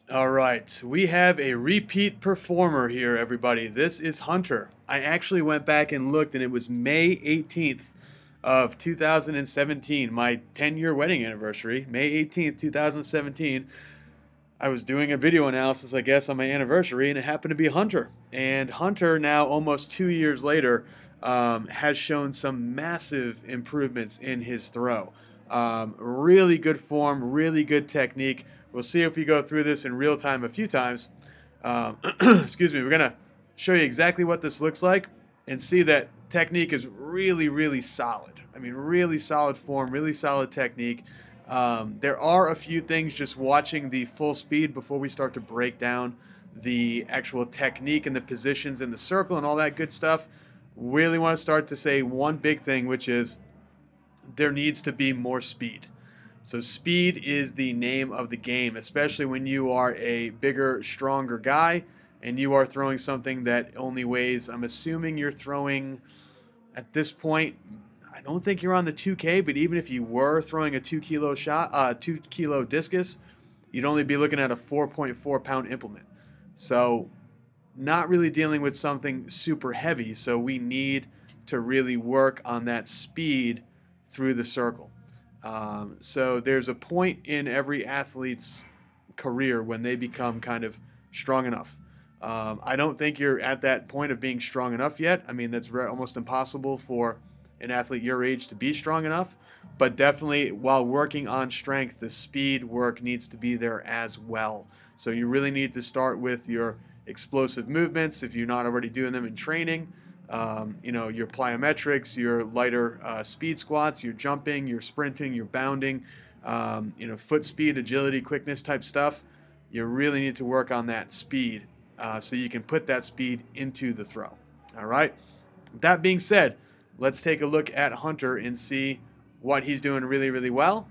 All right, we have a repeat performer here, everybody. This is Hunter. I actually went back and looked, and it was May 18th of 2017, my 10-year wedding anniversary. May 18th, 2017. I was doing a video analysis, I guess, on my anniversary, and it happened to be Hunter. And Hunter, now almost 2 years later, has shown some massive improvements in his throw. Really good form, really good technique. We'll see if we go through this in real time a few times. Excuse me, we're going to show you exactly what this looks like and see that technique is really, really solid. I mean, really solid form, really solid technique. There are a few things just watching the full speed before we start to break down the actual technique and the positions in the circle and all that good stuff. Really want to start to say one big thing, which is there needs to be more speed. So speed is the name of the game, especially when you are a bigger, stronger guy and you are throwing something that only weighs, I'm assuming you're throwing at this point, I don't think you're on the 2K, but even if you were throwing a 2 kilo shot, 2 kilo discus, you'd only be looking at a 4.4 pound implement. So not really dealing with something super heavy. So we need to really work on that speed through the circle. So there's a point in every athlete's career when they become kind of strong enough. I don't think you're at that point of being strong enough yet. I mean, that's almost impossible for an athlete your age to be strong enough. But definitely, while working on strength, the speed work needs to be there as well. So you really need to start with your explosive movements if you're not already doing them in training. Your plyometrics, your lighter speed squats, your jumping, your sprinting, your bounding, foot speed, agility, quickness type stuff. You really need to work on that speed so you can put that speed into the throw. All right. That being said, let's take a look at Hunter and see what he's doing really, really well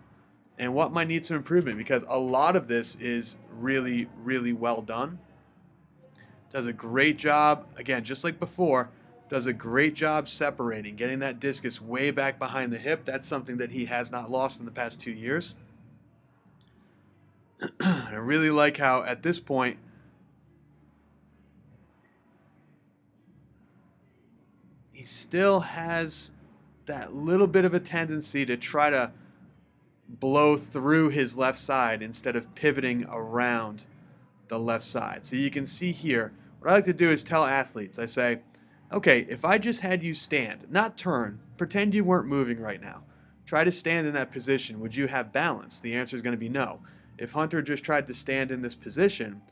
and what might need some improvement, because a lot of this is really, really well done. Does a great job, again, just like before, does a great job separating, getting that discus way back behind the hip. That's something that he has not lost in the past 2 years. I really like how at this point he still has that little bit of a tendency to try to blow through his left side instead of pivoting around the left side. So you can see here, what I like to do is tell athletes, I say, okay, if I just had you stand, not turn, pretend you weren't moving right now. Try to stand in that position. Would you have balance? The answer is going to be no. If Hunter just tried to stand in this position,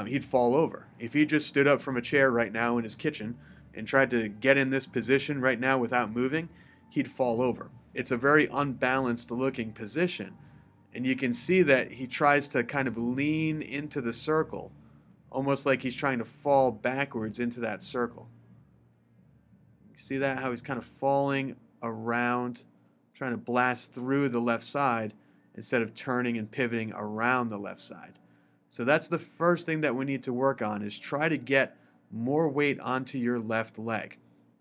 he'd fall over. If he just stood up from a chair right now in his kitchen and tried to get in this position right now without moving, he'd fall over. It's a very unbalanced looking position. And you can see that he tries to kind of lean into the circle, almost like he's trying to fall backwards into that circle. You see that, how he's kind of falling around, trying to blast through the left side instead of turning and pivoting around the left side. So that's the first thing that we need to work on, is try to get more weight onto your left leg.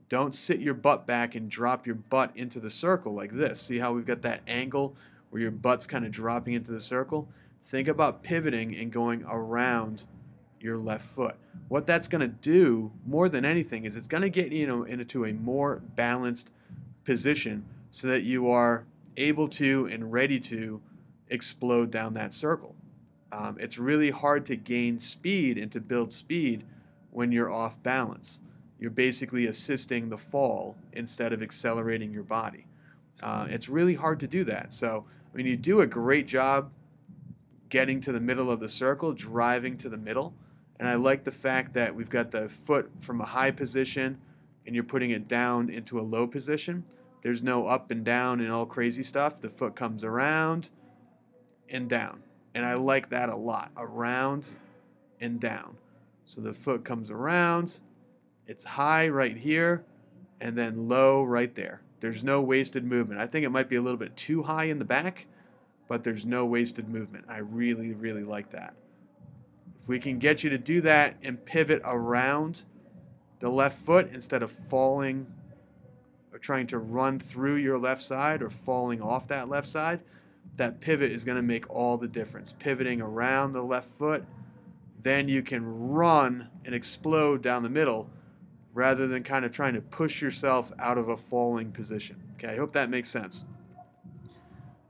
Don't sit your butt back and drop your butt into the circle like this. See how we've got that angle where your butt's kind of dropping into the circle? Think about pivoting and going around your left foot. What that's going to do more than anything is it's going to get you into a more balanced position so that you are able to and ready to explode down that circle. It's really hard to gain speed and to build speed when you're off balance. You're basically assisting the fall instead of accelerating your body. It's really hard to do that. So when you do a great job getting to the middle of the circle, driving to the middle, and I like the fact that we've got the foot from a high position and you're putting it down into a low position. There's no up and down and all crazy stuff. The foot comes around and down. And I like that a lot, around and down. So the foot comes around, it's high right here, and then low right there. There's no wasted movement. I think it might be a little bit too high in the back, but there's no wasted movement. I really, really like that. If we can get you to do that and pivot around the left foot instead of falling or trying to run through your left side or falling off that left side, that pivot is going to make all the difference. Pivoting around the left foot, then you can run and explode down the middle rather than kind of trying to push yourself out of a falling position. Okay, I hope that makes sense.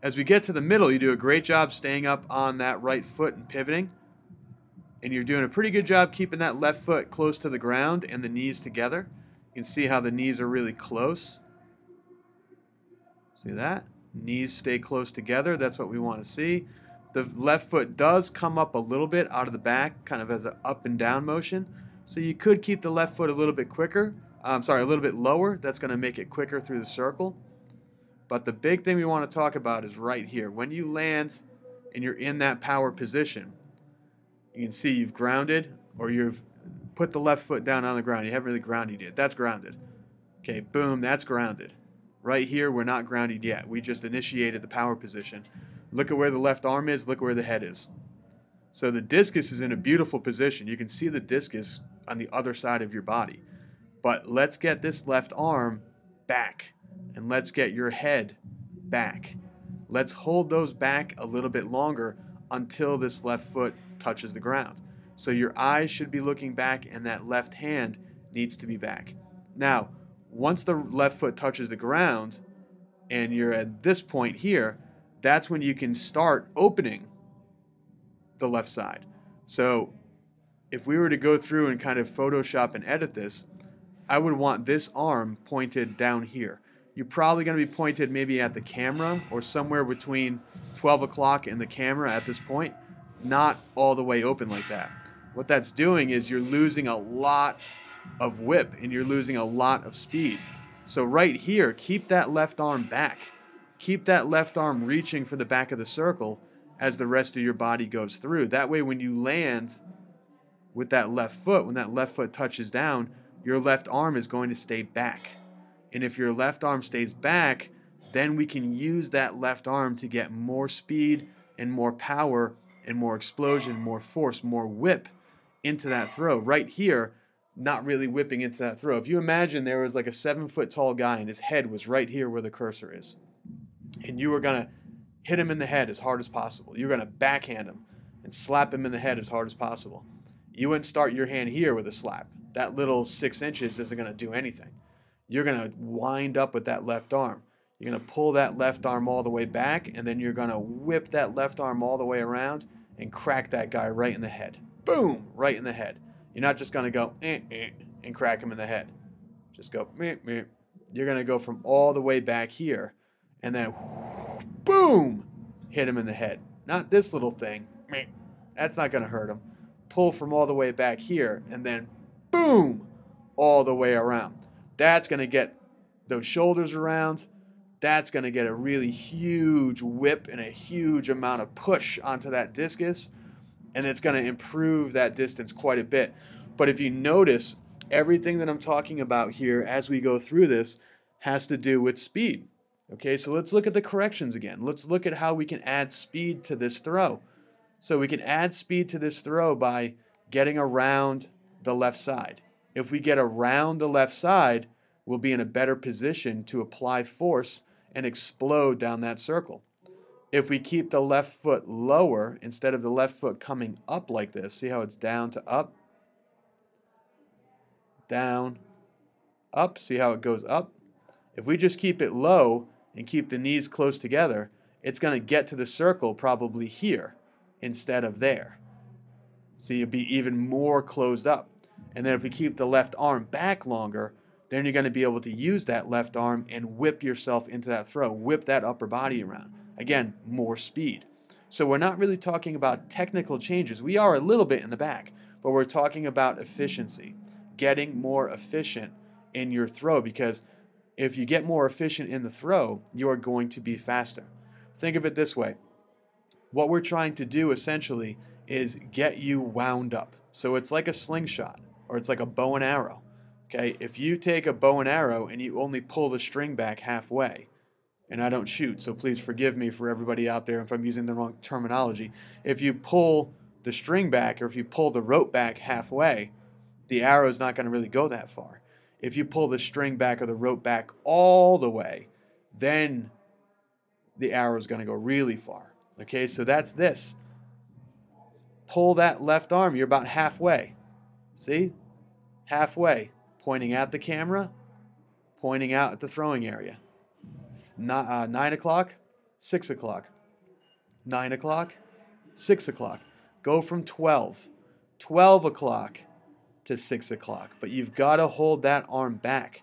As we get to the middle, you do a great job staying up on that right foot and pivoting. And you're doing a pretty good job keeping that left foot close to the ground and the knees together. You can see how the knees are really close. See that? Knees stay close together. That's what we want to see. The left foot does come up a little bit out of the back, kind of as an up and down motion. So you could keep the left foot a little bit quicker. A little bit lower. That's going to make it quicker through the circle. But the big thing we want to talk about is right here. When you land and you're in that power position, you can see you've grounded or you've put the left foot down on the ground. You haven't really grounded yet. That's grounded. Okay, boom, that's grounded. Right here, we're not grounded yet. We just initiated the power position. Look at where the left arm is. Look where the head is. So the discus is in a beautiful position. You can see the discus on the other side of your body. But let's get this left arm back. And let's get your head back. Let's hold those back a little bit longer until this left foot touches the ground. So your eyes should be looking back and that left hand needs to be back. Now, once the left foot touches the ground and you're at this point here, that's when you can start opening the left side. So if we were to go through and kind of Photoshop and edit this, I would want this arm pointed down here. You're probably going to be pointed maybe at the camera or somewhere between 12 o'clock and the camera at this point, not all the way open like that. What that's doing is you're losing a lot of whip and you're losing a lot of speed. So right here, keep that left arm back. Keep that left arm reaching for the back of the circle as the rest of your body goes through. That way when you land with that left foot, when that left foot touches down, your left arm is going to stay back. And if your left arm stays back, then we can use that left arm to get more speed and more power and more explosion, more force, more whip into that throw. Right here, not really whipping into that throw. If you imagine there was like a 7-foot tall guy and his head was right here where the cursor is, and you were going to hit him in the head as hard as possible. You're going to backhand him and slap him in the head as hard as possible. You wouldn't start your hand here with a slap. That little 6 inches isn't going to do anything. You're going to wind up with that left arm. You're going to pull that left arm all the way back, and then you're going to whip that left arm all the way around and crack that guy right in the head. Boom! Right in the head. You're not just going to go and crack him in the head. Just go You're going to go from all the way back here, and then boom! Hit him in the head. Not this little thing. That's not going to hurt him. Pull from all the way back here, and then boom! All the way around. That's going to get those shoulders around. That's going to get a really huge whip and a huge amount of push onto that discus. And it's going to improve that distance quite a bit. But if you notice, everything that I'm talking about here as we go through this has to do with speed. Okay, so let's look at the corrections again. Let's look at how we can add speed to this throw. So we can add speed to this throw by getting around the left side. If we get around the left side, we'll be in a better position to apply force and explode down that circle. If we keep the left foot lower, instead of the left foot coming up like this, see how it's down to up? Down, up, see how it goes up? If we just keep it low and keep the knees close together, it's going to get to the circle probably here instead of there. So you'll be even more closed up. And then if we keep the left arm back longer, then you're going to be able to use that left arm and whip yourself into that throw, whip that upper body around. Again, more speed. So we're not really talking about technical changes. We are a little bit in the back, but we're talking about efficiency, getting more efficient in your throw, because if you get more efficient in the throw, you are going to be faster. Think of it this way. What we're trying to do essentially is get you wound up. So it's like a slingshot, or it's like a bow and arrow. Okay, if you take a bow and arrow and you only pull the string back halfway, and I don't shoot, so please forgive me for everybody out there if I'm using the wrong terminology. If you pull the string back, or if you pull the rope back halfway, the arrow is not going to really go that far. If you pull the string back or the rope back all the way, then the arrow is going to go really far. Okay, so that's this. Pull that left arm, you're about halfway. See? Halfway. Pointing at the camera, pointing out at the throwing area. 9 o'clock, 6 o'clock. 9 o'clock, 6 o'clock. Go from 12 o'clock to 6 o'clock. But you've got to hold that arm back.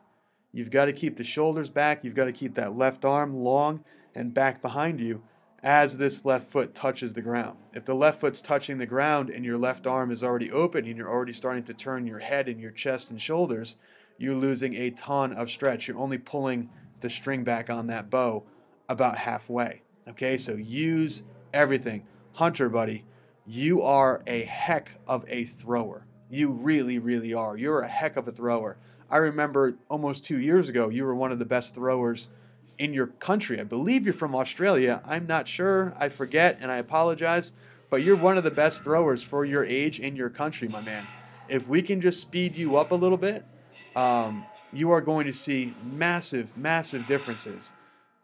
You've got to keep the shoulders back. You've got to keep that left arm long and back behind you as this left foot touches the ground. If the left foot's touching the ground and your left arm is already open and you're already starting to turn your head and your chest and shoulders, you're losing a ton of stretch. You're only pulling the string back on that bow about halfway. Okay, so use everything. Hunter, buddy, you are a heck of a thrower. You really, really are. You're a heck of a thrower. I remember almost 2 years ago, you were one of the best throwers in your country. I believe you're from Australia. I'm not sure. I forget, and I apologize. But you're one of the best throwers for your age in your country, my man. If we can just speed you up a little bit, you are going to see massive, massive differences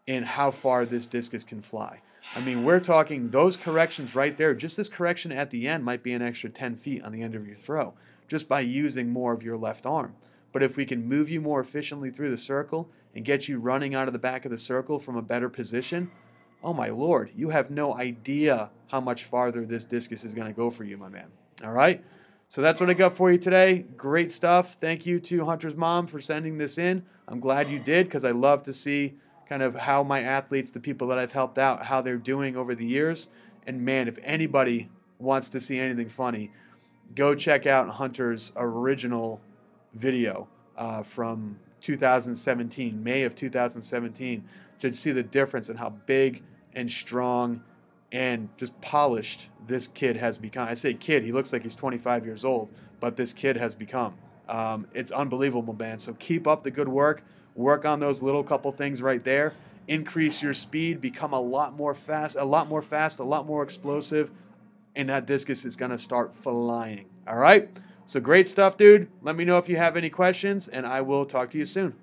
in how far this discus can fly. I mean, we're talking those corrections right there. Just this correction at the end might be an extra 10 feet on the end of your throw, just by using more of your left arm. But if we can move you more efficiently through the circle and get you running out of the back of the circle from a better position, oh my Lord, you have no idea how much farther this discus is going to go for you, my man. All right? So that's what I got for you today. Great stuff. Thank you to Hunter's mom for sending this in. I'm glad you did, because I love to see kind of how my athletes, the people that I've helped out, how they're doing over the years. And man, if anybody wants to see anything funny, go check out Hunter's original video from 2017, May of 2017, to see the difference in how big and strong and just polished this kid has become. I say kid, he looks like he's 25 years old, but this kid has become. It's unbelievable, man. So keep up the good work. Work on those little couple things right there. Increase your speed, become a lot more fast, a lot more explosive, and that discus is going to start flying. All right? So great stuff, dude. Let me know if you have any questions, and I will talk to you soon.